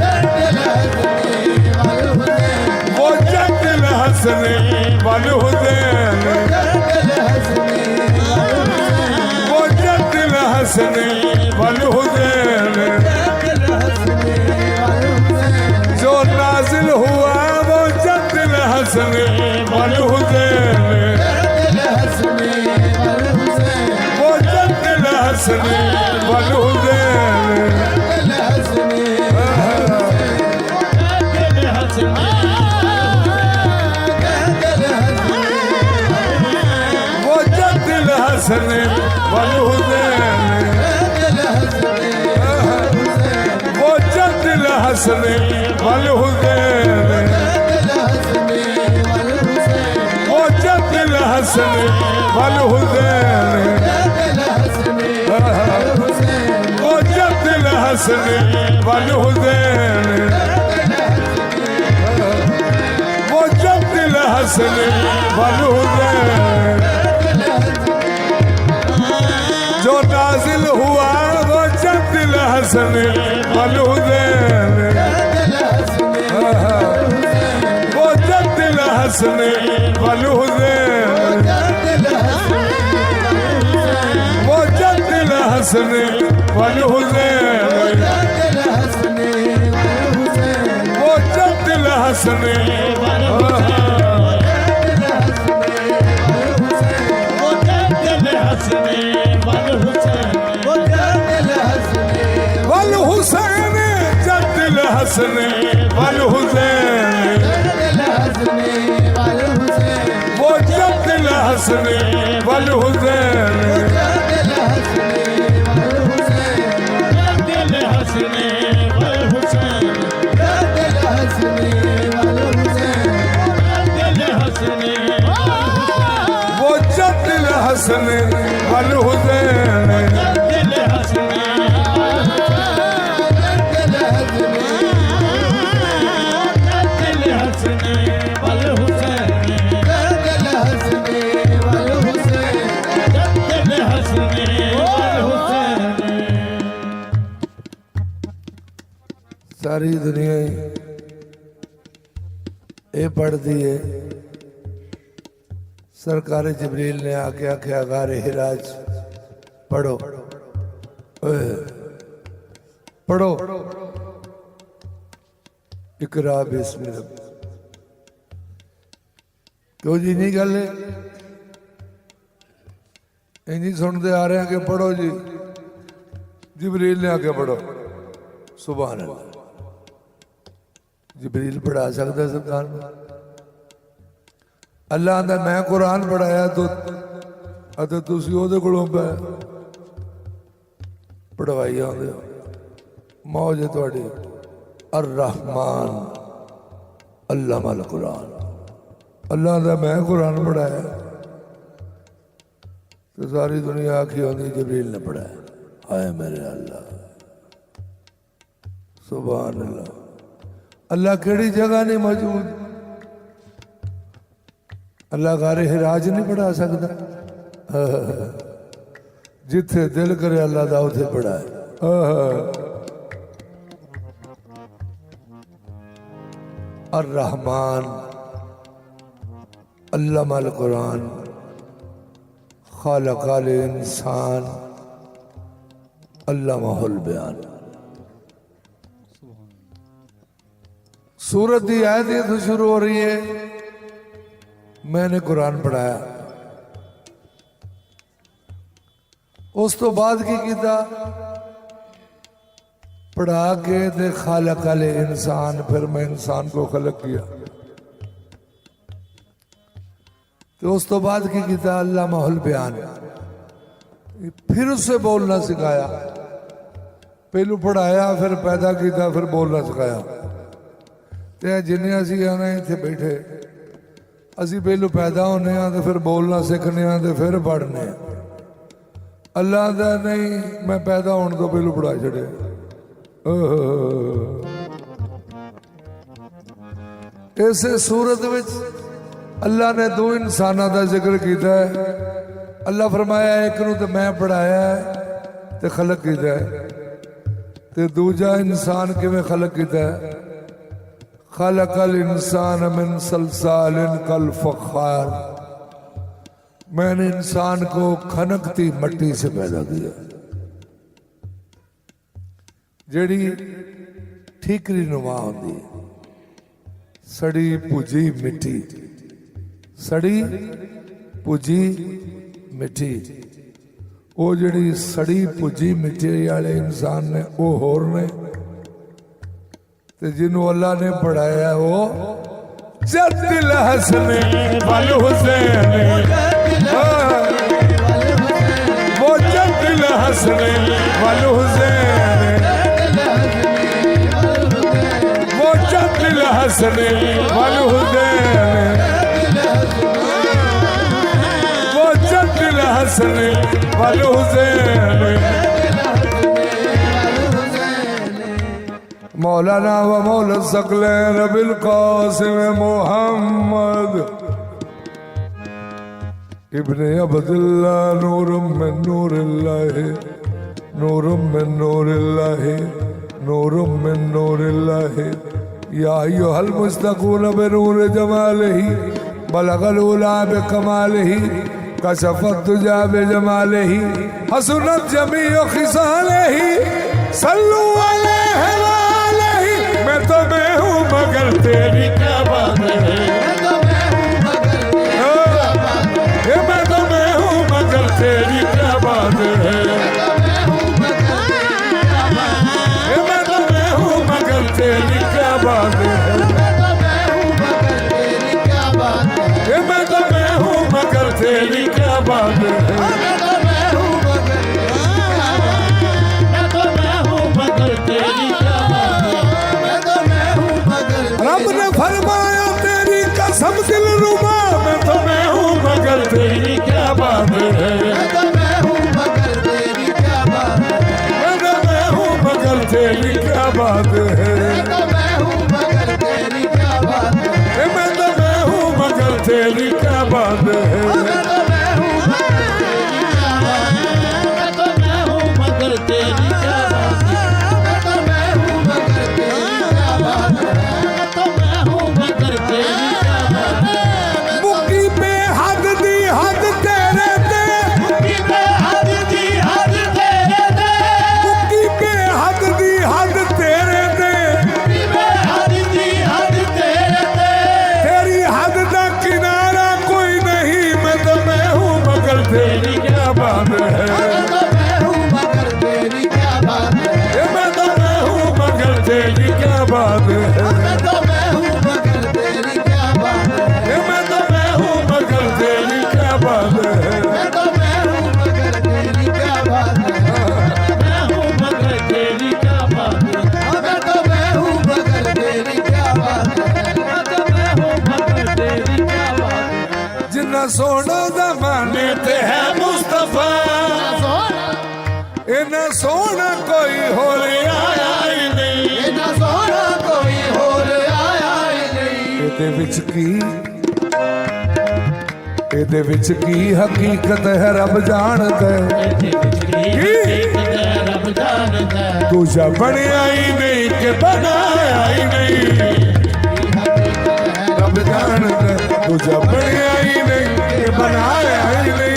वो जद्दिल हसन वल हुसैन वो जद्दिल हसन वल हुसैन। जो नाजिल हुआ वो जद्दिल हसन वल हुसैन वो जद्दिल हसन वल हुसैन वो जद्दिल हसन वल हुसैन वो जद्दिल हसन वल हुसैन वो जद्दिल हसन वल हुसैन वो जद्दिल हसन वल हुसैन वो जद्दिल हसन वल हुसैन। जो नाजिल हुआ वो जद्दिल हसन वल हुसैन वो जद्दिल हसन वल हुसैन वो जद्दिल हसन वल हुसैन वो जद्दिल हसन वल हुसैन जद्दिल हसन वल हुसैन वो जद्दिल हसन वल हुसैन वो जद्दिल हसन वल हुसैन सारी दुनिया ये पढ़ती है। सरकार जबरील ने आके आख्या गारे हिराज पढ़ो पढ़ो इकरा बिस्मिल। क्यों जी नहीं गल इंजी सुनते आ रहे हैं कि पढ़ो जी। जबरील ने आके पढ़ो। सुभान अल्लाह। जबरील पढ़ा सकता है सरकार में? अल्लाह आंदा मैं कुरान पढ़ाया तो तुसी ओहदे कोलों पढ़वाई आंदे हो। मौज है तुहाडी। अर रहमान अल्लामल कुरान। अल्लाह आंदा मैं कुरान पढ़ाया तो सारी दुनिया आखी आंदी जबरील ने पढ़ाया। हाय मेरे अल्लाह। सुभान अल्लाह। अल्लाह केड़ी जगह नहीं मौजूद? अल्लाह गारे हिराज नहीं पढ़ा सकता? जिथे दिल करे अल्लाह दा उथे पढ़ाए। अर रहमान अल्लामल कुरान खालकाल इंसान अल्लामाहुल बयान। सूरत की आयत ये तो शुरू हो रही है, मैंने कुरान पढ़ाया। उस तो बाद की किया पढ़ा के ते खालकाल इंसान, फिर मैं इंसान को खलक किया। तो उस तो बाद की किया अल्लामाहुल बयान, फिर उससे बोलना सिखाया। पहलू पढ़ाया, फिर पैदा किया, फिर बोलना सिखाया। ते जिन्हें असी आने इतने बैठे, असी पहलू पैदा होने, तो फिर बोलना सीखने, तो फिर पढ़ने। अल्लाह दा नहीं, मैं पैदा होने तो पहलू पढ़ा छड़े। इसे सूरत विच अल्लाह ने दो इंसानों का जिक्र किया है। अल्लाह फरमाया एक नूं तो मैं पढ़ाया है ते खलक किया है, ते दूजा इंसान किवें खलक किया है। खलकल इंसान मिन सलसालिन कल फखार, मैंने इंसान को खनकती मट्टी से पैदा किया, जेड़ी ठीकरी नुमा होती है। सड़ी भुजी मिट्टी, सड़ी भुजी मिट्टी, वो जिहड़ी सड़ी भुजी मिट्टी वाले इंसान ने वो होर ने, ते जिन्हों अल्लाह ने पढ़ाया वो जद्दिल हसन वल हुसैन, वो जद्दिल हसन वल हुसैन, वो जद्दिल हसन वल हुसैन, वो जद्दिल हसन वल हुसैन। मौलाना व मौला सकलैन बिल कासिम मोहम्मद इब्ने अब्दुल्लाह नूरुम मिन नूरिल्लाह, नूरुम मिन नूरिल्लाह, नूरुम मिन नूरिल्लाह। या अय्युहल मुस्तक़ून बिनूर जमालिही, बलगल उला बिकमालिही, कशफत दुजा बिजमालिही, हसनत जमीउ खिसालिही, सल्लू अलैहि व अलैहि। मैं तो मैं हूँ मगर तेरी क्या बात है, मैं तो मैं हूँ मगर तेरी क्या बात है, मैं तो मैं हूँ मगर तेरी क्या बात है, मैं तो मैं हूँ मगर तेरी क्या बात है। रब ने फरमाया तेरी कसम दिल रुबा, मैं तो मैं हूँ मगर तेरी क्या बात है, मैं तो मैं हूँ मगर तेरी क्या बात है, मैं तो मैं हूँ मगर तेरी क्या बात है, मैं तो मैं हूँ मगर तेरी क्या बात है, मैं तो मैं हूँ मगर तेरी क्या बात है, मैं तो मैं हूँ मगर तेरी क्या बात है, मैं तो मैं हूँ मगर तेरी क्या बात है, मैं तो मैं हूँ मगर तेरी क्या बात है। मुक्की पे हद दी हद तेरे ते, मुक्की पे हद दी हद तेरे ते, मुक्की पे हद दी हद तेरे ते, मुक्की पे हद दी हद तेरे ते। तेरी हद दा किनारा कोई नहीं, मैं तो मैं हूँ मगर तेरी क्या बात है, मैं तो मैं हूँ मगर तेरी क्या बात है, मैं तो मैं हूँ मगर तेरी क्या बात है, मैं तो मैं हूँ मगर तेरी क्या बात है, मैं तो मैं हूँ मगर तेरी क्या बात है, मैं तो मैं हूँ मगर तेरी क्या बात है, मैं हूँ मगर तेरी क्या बात है, मैं तो मैं हूँ मगर तेरी क्या बात है, मैं तो मैं हूँ मगर तेरी क्या बात है। जिन्ना सोना ज़माने ते है मुस्तफा, इन्ना सोना कोई होर आया ही नहीं, इन्ना सोना कोई होर आया ही नहीं। इहदे विच की ਇਹਦੇ ਵਿੱਚ ਕੀ ਹਕੀਕਤ ਹੈ ਰੱਬ ਜਾਣਦਾ ਹੈ। रब जानता है ਤੂੰ ਜਾ ਬਣਿਆ ਹੀ ਨਹੀਂ ਕਿ ਬਣਾਇਆ ਹੀ ਨਹੀਂ, ਰੱਬ ਜਾਣਦਾ ਹੈ। ਤੂੰ ਜਾ ਬਣਿਆ ਹੀ ਨਹੀਂ ਕਿ ਬਣਾਇਆ ਹੀ ਨਹੀਂ।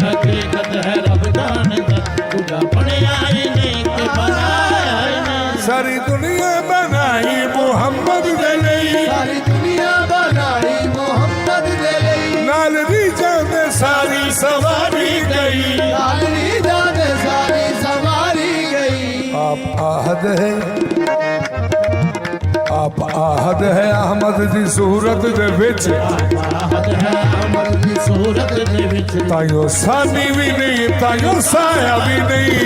हकीकत है रब जानता तुझा बनया ही नहीं के बनाया ही नहीं। ਸਾਰੀ ਦੁਨੀਆ ਬਣਾਈ ਮੁਹੰਮਦ ਦੇ ਲਈ, सारी दुनिया बनाई मोहम्मद दे लई, ਨਾਲ ਰੀਝਾਂ ਦੇ ਸਾਰੀ ਸਵਾਰੀ ਗਈ। लालनी जाने सारी सवारी गई। आप आहद है, आप आहद है अहमद दी सूरत दे विच, आहद है अमर की सूरत दे विच, ताइयों सानी भी नहीं ताइयों साया भी नहीं।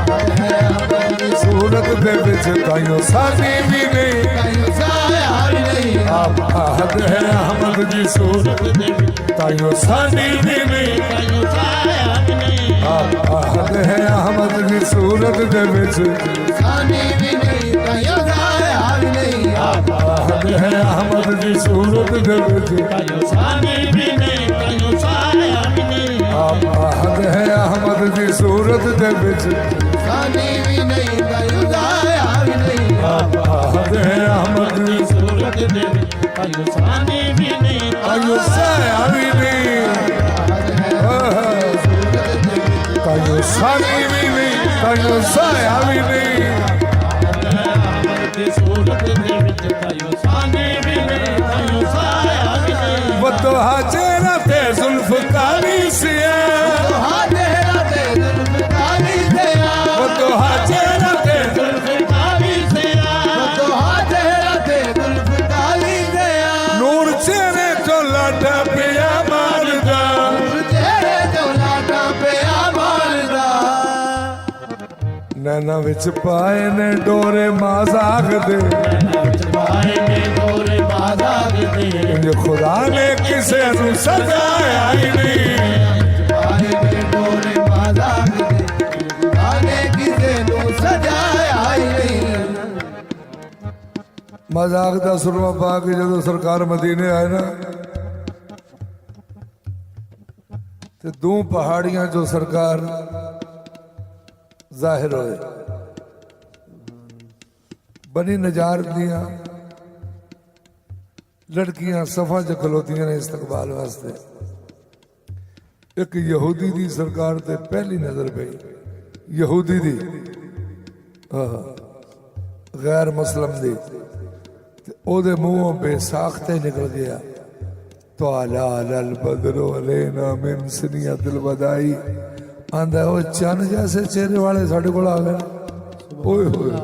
आहद है अमर की सूरत दे विच ताइयों सानी भी नहीं। कायो साया नहीं। आप आहद है अहमद दी सूरत दे विच ताइयों सानी भी नहीं। कायो साया नहीं। आप आहद है अहमद दी सूरत दे विच, सानी भी नहीं कायो साया नहीं। आप आहद है अहमद दी सूरत दे विच, कायो सानी भी नहीं कायो साया नहीं। आप आहद है अहमद दी सूरत दे विच, सानी भी नहीं कायो साया नहीं। आप आहद है अहमद दी सूरत दे विच कायो सानी भी नहीं ताइयों साया भी नहीं। ताइयों सानी भी नहीं ताइयों साया भी नहीं। सूरत दे विच कायो सानी भी नहीं कायो साया भी नहीं। बदोहा चेहरा ते जुल्फकारी सिया, तेरा ते जुल्फकारी से आ, बदोहा चेहरा ते जुल्फकारी से आ, तेरा ते जुल्फकारी से आ। नूर चेहरे तो लाडा पिया मारदा, तेरे जो लाटा पे आमारदा, नैना विच पाए ने डोरे माजाक दे। पाए ने गोरे बाजार दे, इंज खुदा ने किसे नू सजाया ही नहीं। पाए ने गोरे बाजार दे, आने किसे नु सजाया ही नहीं। मजाक दा सुरमा पा के जदों सरकार मदीने आए ना, ते दो पहाड़ियां जो सरकार जाहिर होए, बनी नजार दियां लड़कियां सफा च खलोतियां ने इस्तकबाल वास्ते। एक यहूदी दी सरकार ते पहली नजर पई, यहूदी दी गैर मुस्लिम दी, ते ओदे मुंहों बेसाख्ते निकल गया, तो आला अल बदरो अलैना मिन सनियतिल बदाई। आंदा ओ चन जैसे चेहरे वाले साडे कोल आ गए। ओए होए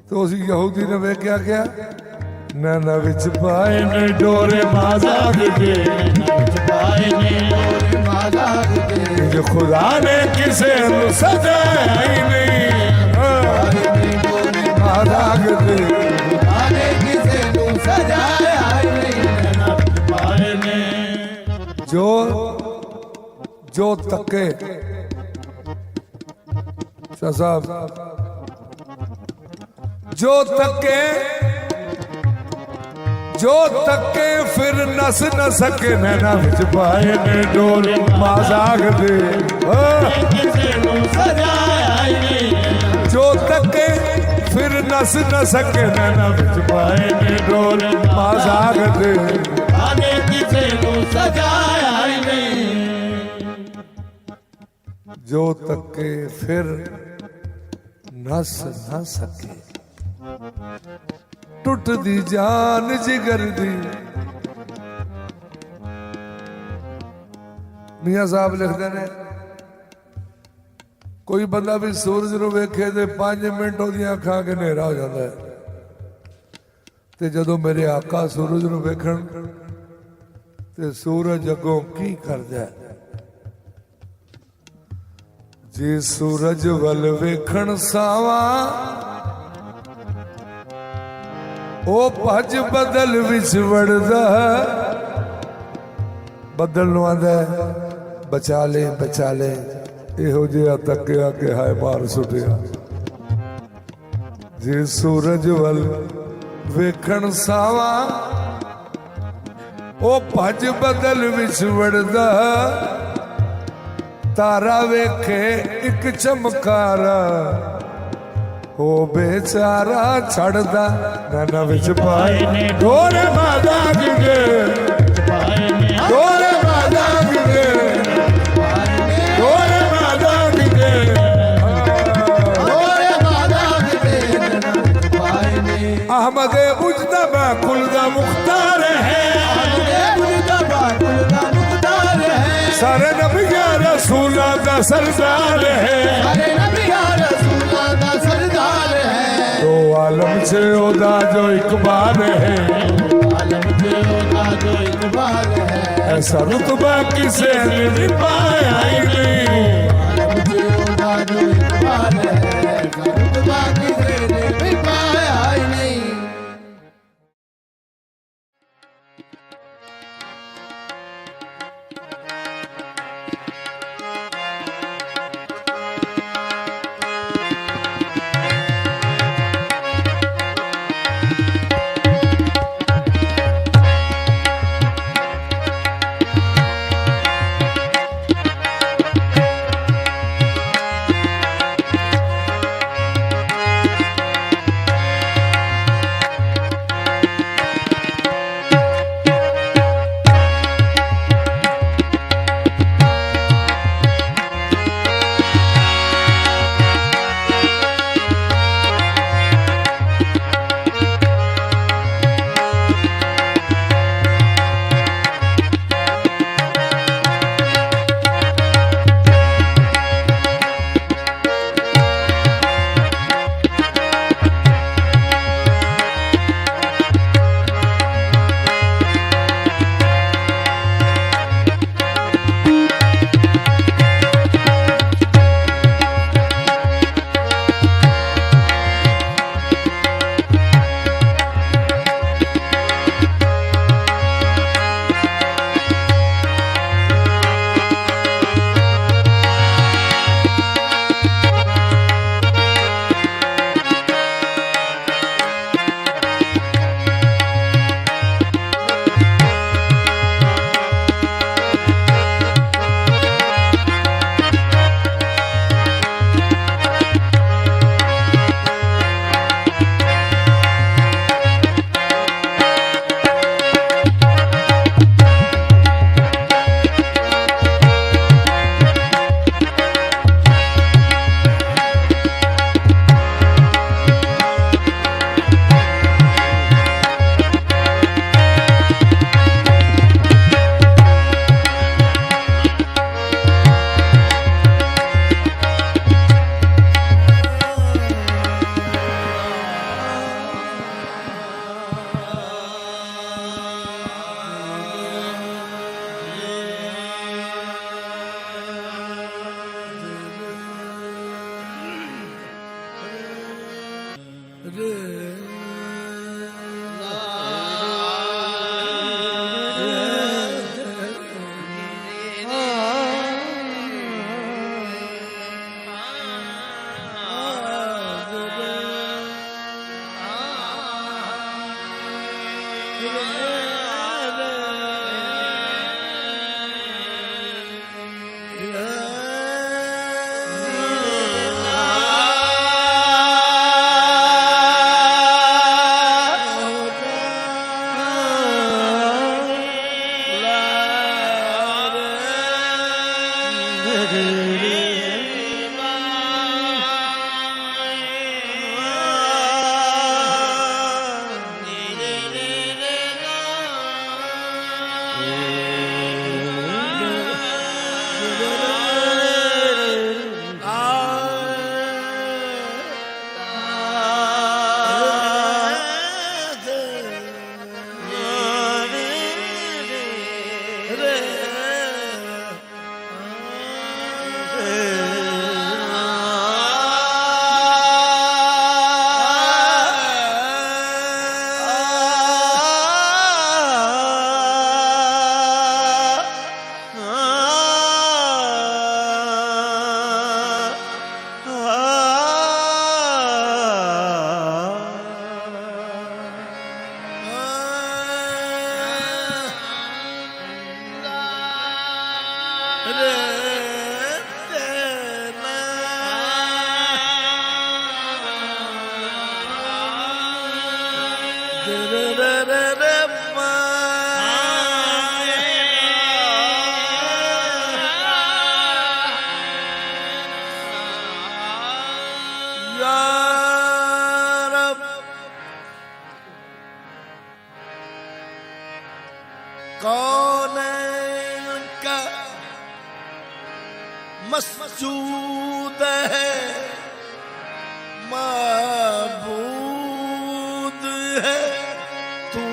तो उस यहूदी ने वेख्या क्या, नैना विच पाए ने डोरे माजाक दे, पाए ने गोरे बाजार दे, जो खुदा ने किसे नू सजाया ही नहीं। पाए ने गोरे माजाक दे, आने किसे नु सजाया ही नहीं। पाए ने जो जो तके शाह साहब, जो तके फिर नस न सके, नैना विच पाए ने डोरे माजाक दे। किसे नु सजाया ही नहीं। जो तके फिर नस न सके, नैना विच पाए ने डोरे माजाक दे। आने किसे नु सजाया ही नहीं। जो तके फिर नस न सके, टुट दी जान जिगर दी। मियां साहब लिखते ने, कोई बंदा भी सूरज नूं वेखे ते 5 मिनट ओदियां अखां के नेरा हो जाता है, ते जदों मेरे आका सूरज नूं वेखण ते सूरज अगों की करदा है। जे सूरज वल वेखण सावा, ओ भज बदल विच वड़दा। बदल नूं आंदा बचा ले, इहो जिहा तकिया कि हाय मार सुटिया। जे सूरज वल ਵੇਖਣ ਸਾਵਾ ਉਹ ਭੱਜ ਬਦਲ ਵਿੱਚ ਵੜਦਾ ਤਾਰਾ ਵੇਖੇ ਇੱਕ ਚਮਕਾਰਾ ਉਹ ਬੇਚਾਰਾ ਛੜਦਾ ਨੈਣਾ ਵਿੱਚ ਪਾਏ ਨੇ ਢੋਰੇ ਮਾਦਾ ਗਿਗੇ ਢੋਰੇ ਮਾਦਾ ਗਿਗੇ ਢੋਰੇ ਮਾਦਾ ਗਿਗੇ ढोरे मादा गिरे पाए ने अहमद मुजतबा कुल दा मुख्तार है मुजतबा कुल दा मुख्तार है सारे नबिया रसूला दा सरदार है सारे नबिया रसूला दा सरदार है दो आलम से ओदा जो इकबाल है आलम से ओदा जो इकबाल है ऐसा रुतबा किसे ने भी पाया ही नहीं आलम से ओदा जो इकबाल है ऐसा रुतबा किसे ने भी पाया ही नहीं रे रे रे रे मा या रब कौन का मस्जूद है माबूद है तू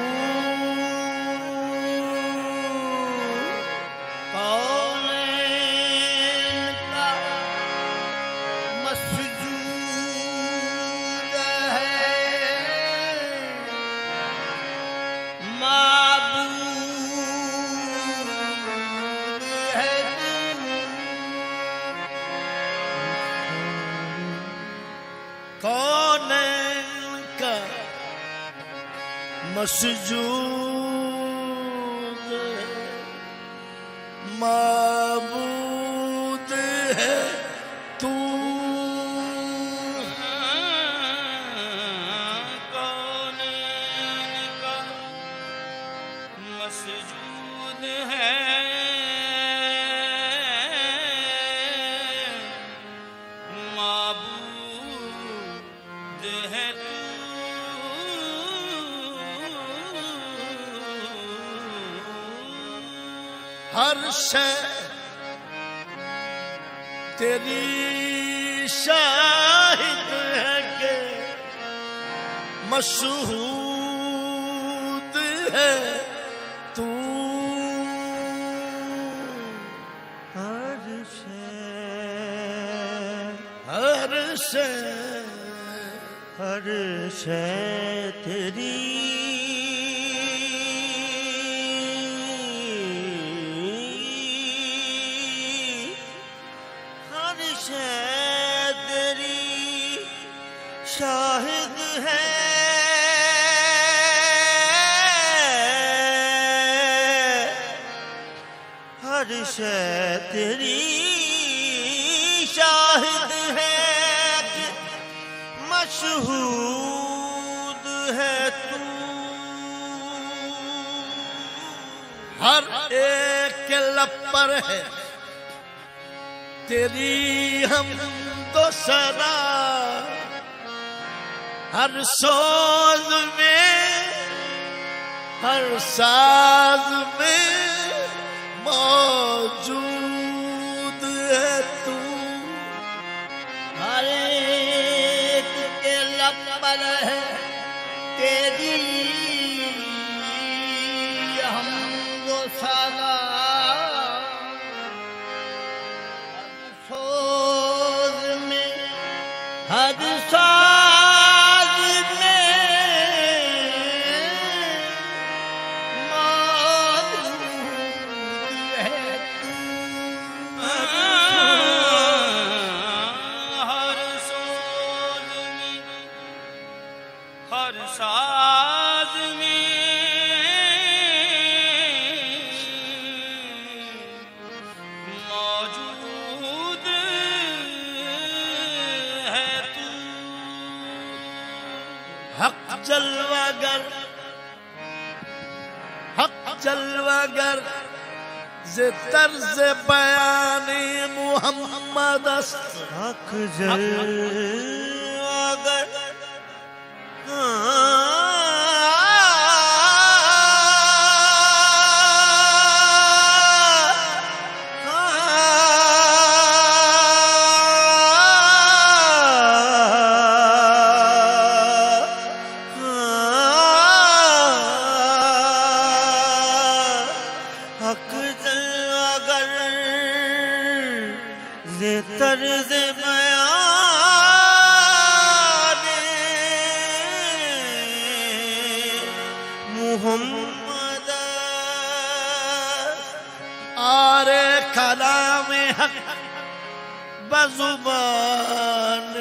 कौन का मस्जूद है माबूद है कौन का मस्जूद माबूद है तू कौन का मस्जूद है माबूद है हर शय तेरी शाहिद है के मशहूद है तू हर शय हर शय तेरी हर शय तेरी शाहिद है हर शय तेरी शाहिद है कि मशहूद है तू हर एक के लब पर है तेरी हम तो सदा हर सोज में हर साज में मौजूद है तू हर एक के लब पर है तेरी हम वो सदा सोज में हर साज में मौजूद है तू हर सोज में हर साज में मौजूद है तू हक जलवागर जे तर्ज बयानी मोहम्मद हक जलवागर हक जलवागर जे तर्ज बयान मोहम्मद आरे कलाम हक बजुबान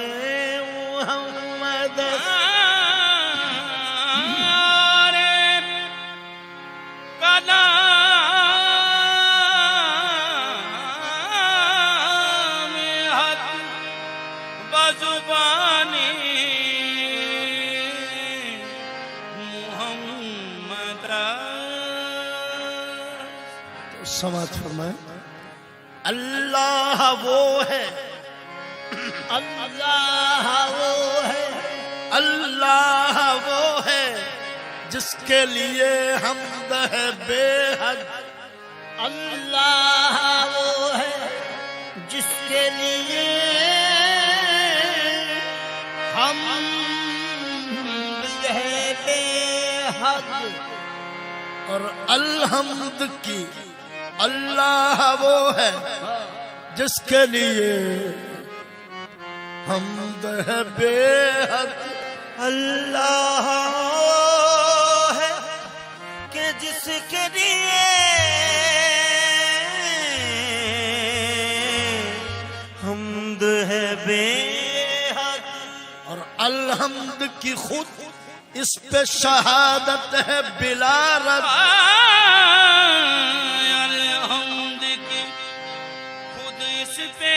मोहम्मद जुबानी समाज फरमाए। अल्लाह वो है, अल्लाह वो है, अल्लाह वो है जिसके लिए हमद है बेहद। अल्लाह वो है जिसके लिए हम है बेहद। और अलहम्द की अल्लाह वो है जिसके लिए हमद है बेहद। अल्लाह है कि जिसके लिए हमद है बेहद। और अलहम्द की खुद इस पे शहादत है बिला रद। अलहम्द की खुद इस पे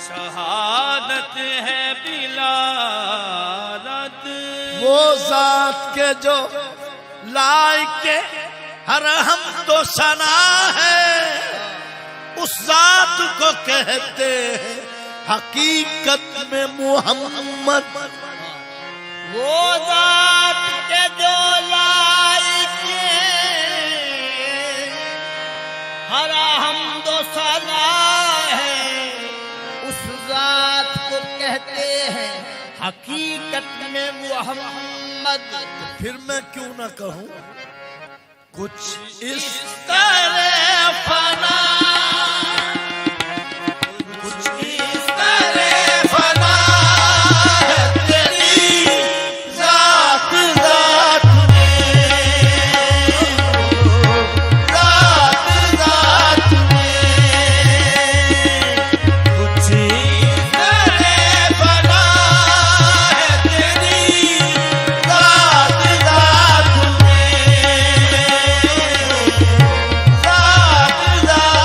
शहादत है बिला रद। वो जात के जो लायके हर हम तो सना है, उस जात को कहते हैं हकीकत में मोहम्मद। वो जात के जो लायके हर हमदो सना है, उस जात को कहते हैं हकीकत में मोहम्मद। फिर मैं क्यों ना कहूं कुछ इस तरह फना, कुछ इस तरह फना है तेरी जात जात में, जात जात में। कुछ इस तरह फना है तेरी जात जात में, जात जात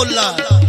बोला